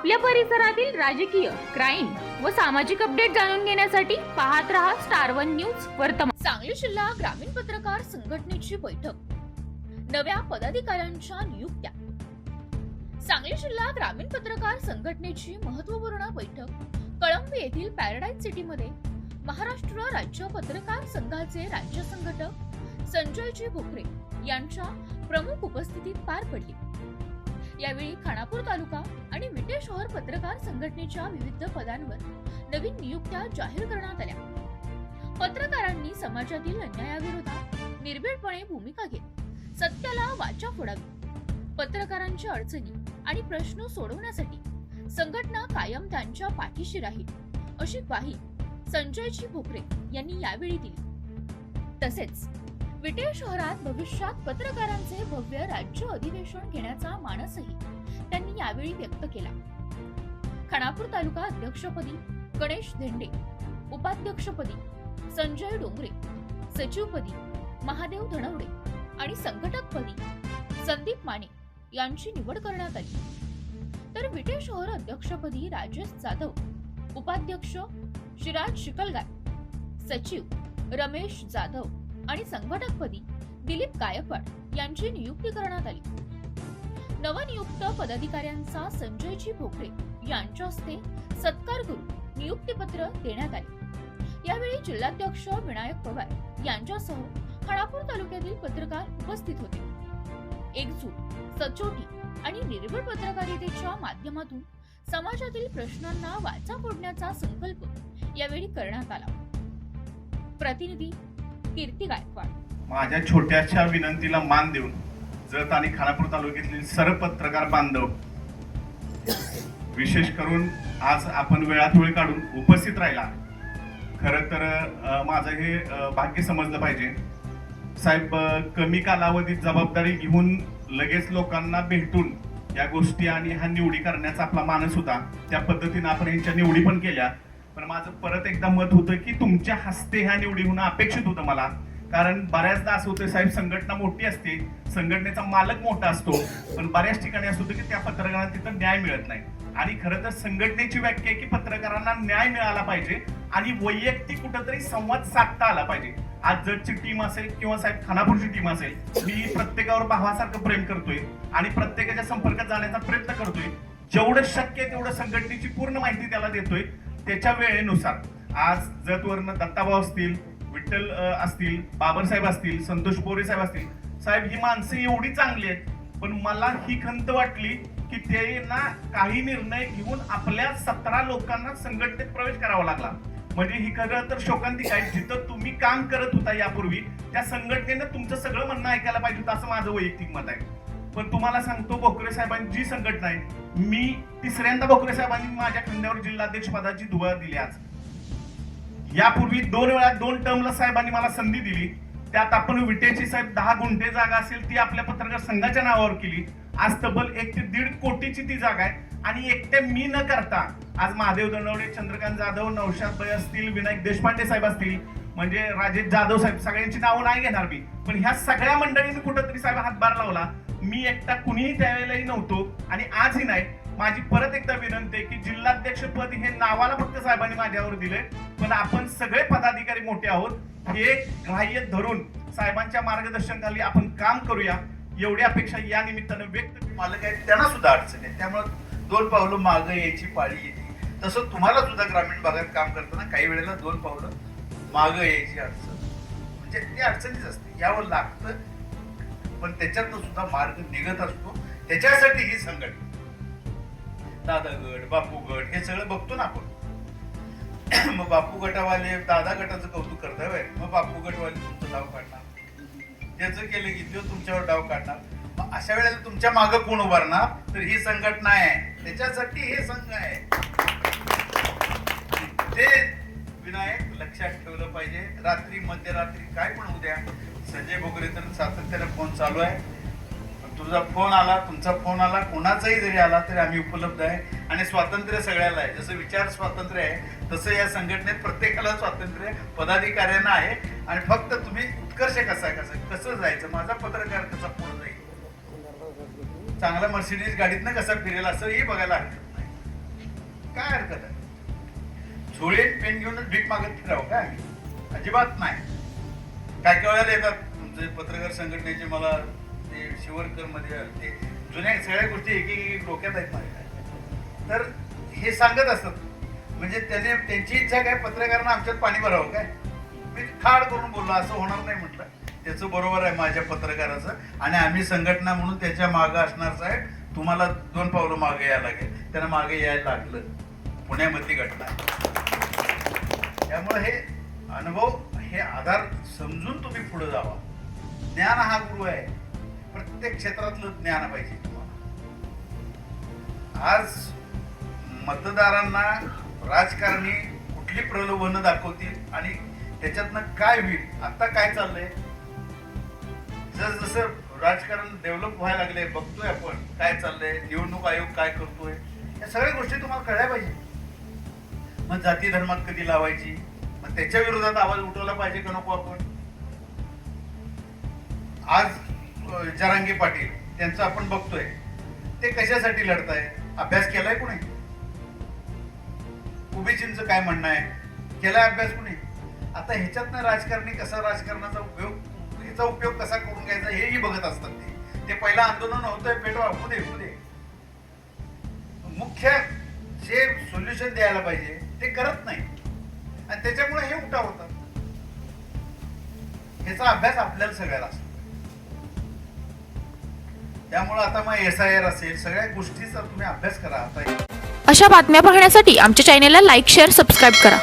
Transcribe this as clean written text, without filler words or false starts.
आपल्या परिसरातील राजकीय, क्राईम व सामाजिक अपडेट जाणून घेण्यासाठी पाहत रहा स्टार वन न्यूज वर्तमान. सांगली जिल्हा ग्रामीण पत्रकार संघटनेची बैठक, नव्या पदाधिकाऱ्यांच्या नियुक्त्या. सांगली जिल्हा ग्रामीण पत्रकार संघटनेची महत्त्वपूर्ण बैठक कळंब येथील पॅराडाईज सिटीमध्ये महाराष्ट्र राज्य पत्रकार संघाचे राज्य संघटक संजयजी भोकरे यांच्या प्रमुख उपस्थितीत पार पडली. यावेळी खानापूर तालुका आणि विटे शहर पत्रकार संघटनेच्या विविध पदांवर नवीन नियुक्त्या जाहीर करण्यात आल्या. पत्रकारांनी समाजातील अन्यायाविरोधात निर्भीडपणे भूमिका घेत सत्याला वाचा फोडावी. पत्रकारांच्या अडचणी आणि प्रश्न सोडवण्यासाठी संघटना कायम त्यांच्या पाठीशी राहील अशी ग्वाही संजयजी भोकरे यांनी यावेळी दिली. तसेच विटे शहरात भविष्यात पत्रकारांचे भव्य राज्य अधिवेशन घेण्याचा मानसही त्यांनी यावेळी व्यक्त केला. खानापूर तालुका अध्यक्षपदी गणेश धेंडे, उपाध्यक्षपदी संजय डोंगरे, सचिवपदी महादेव धनवडे आणि संघटकपदी संदीप माने यांची निवड करण्यात आली. तर विटे शहर अध्यक्षपदी राजेश जाधव, उपाध्यक्ष शिराज शिकलगार, सचिव रमेश जाधव आणि संघटकपदी दिलीप गायकवाड यांची नियुक्ती करण्यात आली. नवनियुक्त पदाधिकाऱ्यांचा संजयजी भोकरे यांच्या हस्ते सत्कार करून नियुक्तीपत्र देण्यात आले. यावेळी जिल्हाध्यक्ष विनायक पवार यांच्यासह खानापूर तालुक्यातील पत्रकार उपस्थित होते. एकजूट, सचोटी आणि निर्भीड पत्रकारितेच्या माध्यमातून समाजातील प्रश्नांना वाचा फोडण्याचा संकल्प यावेळी करण्यात आला. प्रतिनिधी कीर्ती गायकवाड. माझ्या छोट्याशा विनंतीला मान देऊन जत आणि खानापूर तालुक्यातील सर्व पत्रकार बांधव, विशेष करून आज आपण वेळात वेळ काढून उपस्थित राहिला, खरं तर माझं हे भाग्य समजलं पाहिजे. साहेब, कमी कालावधीत जबाबदारी घेऊन लगेच लोकांना भेटून या गोष्टी आणि हा निवडी करण्याचा आपला मानस होता. त्या पद्धतीने आपण यांच्या निवडी पण केल्या. पण माझं परत एकदा मत होतं की तुमच्या हस्ते ह्या निवडी होणं अपेक्षित होतं मला. कारण बऱ्याचदा असं होतं साहेब, संघटना मोठी असते, संघटनेचा मालक मोठा असतो, पण बऱ्याच ठिकाणी असं होतं की त्या पत्रकारांना तिथं न्याय मिळत नाही. आणि खरं तर संघटनेची व्याख्या आहे की पत्रकारांना न्याय मिळाला पाहिजे आणि वैयक्तिक कुठंतरी संवाद साधता आला पाहिजे. आज जजची टीम असेल किंवा साहेब खानापूरची टीम असेल, मी प्रत्येकावर भावासारखं प्रेम करतोय आणि प्रत्येकाच्या संपर्कात जाण्याचा प्रयत्न करतोय. जेवढं शक्य तेवढं संघटनेची पूर्ण माहिती त्याला देतोय त्याच्या वेळेनुसार. आज जतवरनं दत्ताभाऊ असतील, विठ्ठल असतील, बाबरसाहेब असतील, संतोष बोरे साहेब असतील, साहेब ही माणसं एवढी चांगली आहेत, पण मला ही खंत वाटली की ते ना काही निर्णय घेऊन आपल्या 17 लोकांना संघटनेत प्रवेश करावा लागला. म्हणजे ही खरं तर शोकांतिक आहे. जिथं तुम्ही काम करत होता यापूर्वी त्या संघटनेनं तुमचं सगळं म्हणणं ऐकायला पाहिजे होतं, असं माझं वैयक्तिक मत आहे. पण तुम्हाला सांगतो, भोकरे साहेबांची जी संघटना आहे, मी तिसऱ्यांदा भोकरे साहेबांनी माझ्या खांद्यावर जिल्हाध्यक्ष पदाची धुवा दिली. आज यापूर्वी 2 वेळा 2 टर्मला साहेबांनी मला संधी दिली. त्यात आपण विटेची साहेब 10 गुंठे जागा असेल ती आपल्या पत्रकार संघाच्या नावावर केली. आज तब्बल 1 ते 1.5 कोटीची ती जागा आहे आणि एकटे मी न करता आज महादेव दनवडे, चंद्रकांत जाधव, नौशाद भाई असतील, विनायक देशपांडे साहेब असतील, म्हणजे राजेश जाधव साहेब, सगळ्यांची नावं नाही घेणार मी, पण ह्या सगळ्या मंडळींनी कुठंतरी साहेब हातभार लावला. मी एकटा कुणीही त्यावेळेलाही नव्हतो आणि आजही नाही. माझी परत एकदा विनंती आहे की जिल्हाध्यक्ष पद हे नावाला फक्त साहेबांनी माझ्यावर दिले, पण आपण सगळे पदाधिकारी मोठे आहोत. हे ग्राह्य धरून साहेबांच्या मार्गदर्शनाखाली आपण काम करूया, एवढी अपेक्षा या निमित्तानं व्यक्त. मालक आहेत त्यांना सुद्धा अडचण आहे, त्यामुळे 2 पावलं मागं यायची पाळी येते. तसं तुम्हाला सुद्धा ग्रामीण भागात काम करताना काही वेळेला 2 पावलं मागं यायची अडचण, म्हणजे ती अडचणीच असते, यावं लागतं. पण त्याच्यातनं सुद्धा मार्ग निघत असतो. त्याच्यासाठी ही संघटना, दादा गट, बापू गट, हे सगळं बघतो ना आपण. मग बापू गटावाले दादा गटाचं कौतुक करताय, मग बापू गटवाले तुमचं डाव काढणार, त्याचं केलं की तो तुमच्यावर डाव काढणार. मग अशा वेळेला तुमच्या मागं कोण उभारणार? तर ही संघटना आहे, त्याच्यासाठी हे संघ आहे. ते विनायक लक्षात ठेवलं पाहिजे. रात्री मध्यरात्री काय पण उद्या संजय भोकरे तर सातत्याने फोन चालू आहे. तुझा फोन आला, तुमचा फोन आला, कोणाचाही जरी आला तरी आम्ही उपलब्ध आहे. आणि स्वातंत्र्य सगळ्याला आहे. जसं विचार स्वातंत्र्य आहे तसं या संघटनेत प्रत्येकाला स्वातंत्र्य पदाधिकाऱ्यांना आहे. आणि फक्त तुम्ही उत्कर्ष कसं जायचं, माझा पत्रकार कसा पुढे जाईल, चांगला मर्सिडीज गाडीतनं कसा फिरेल असं हे बघायला हरकत नाही. काय हरकत आहे? झोळीत पेन घेऊनच भीक मागत फिरावं काय आम्ही? अजिबात नाही. काय काय वेळेला येतात तुमचे पत्रकार संघटनेचे, मला ते शिवरकर मध्ये ते जुन्या सगळ्या गोष्टी एक एक डोक्यात आहेत माझ्या. तर हे सांगत असतात, म्हणजे त्यांची इच्छा काय, पत्रकारांना आमच्यात पाणी भरावं काय? मी खाड करून बोललो, असं होणार नाही म्हटलं. त्याचं बरोबर आहे माझ्या पत्रकाराचं, आणि आम्ही संघटना म्हणून त्याच्या मागं असणार. साहेब, तुम्हाला 2 पावलं मागे यायला लागेल. त्यांना मागे यायला लागलं. पुण्यामध्ये घटना आहे. त्यामुळे हे अनुभव, हे आधार समजून तुम्ही पुढे जावा. ज्ञान हा गुरु आहे. प्रत्येक क्षेत्रातलं ज्ञान पाहिजे तुम्हाला. आज मतदारांना राजकारणी कुठली प्रलोभनं दाखवतील आणि त्याच्यातनं काय होईल, आता काय चाललंय, जसं राजकारण डेव्हलप व्हायला लागले, बघतोय आपण काय चाललंय, निवडणूक आयोग काय करतोय, या सगळ्या गोष्टी तुम्हाला कळल्या पाहिजे. मग जाती धर्मात कधी लावायची, मग त्याच्या विरोधात आवाज उठवला पाहिजे का नको आपण? आज जरांगे पाटील त्यांचं आपण बघतोय, ते कशासाठी लढताय? अभ्यास केलाय कुणी? ओबीसींचं काय म्हणणं आहे, केलाय अभ्यास कुणी? आता ह्याच्यातनं राजकारणी कसा, राजकारणाचा उपयोग कसा करून घ्यायचा हेही बघत असतात. ते पहिलं आंदोलन होतंय, पेटवा, होऊ दे. मुख्य जे सोल्युशन द्यायला पाहिजे ते करत नाही, आणि त्याच्यामुळे हे उठाव होतात. ह्याचा अभ्यास आपल्याला सगळ्याला असतो. त्यामुळे आता मग SIR असेल, सगळ्या गोष्टीचा तुम्ही अभ्यास करा. आता अशा बातम्या पाहण्यासाठी आमच्या चॅनेलला लाईक, शेअर, सबस्क्राईब करा.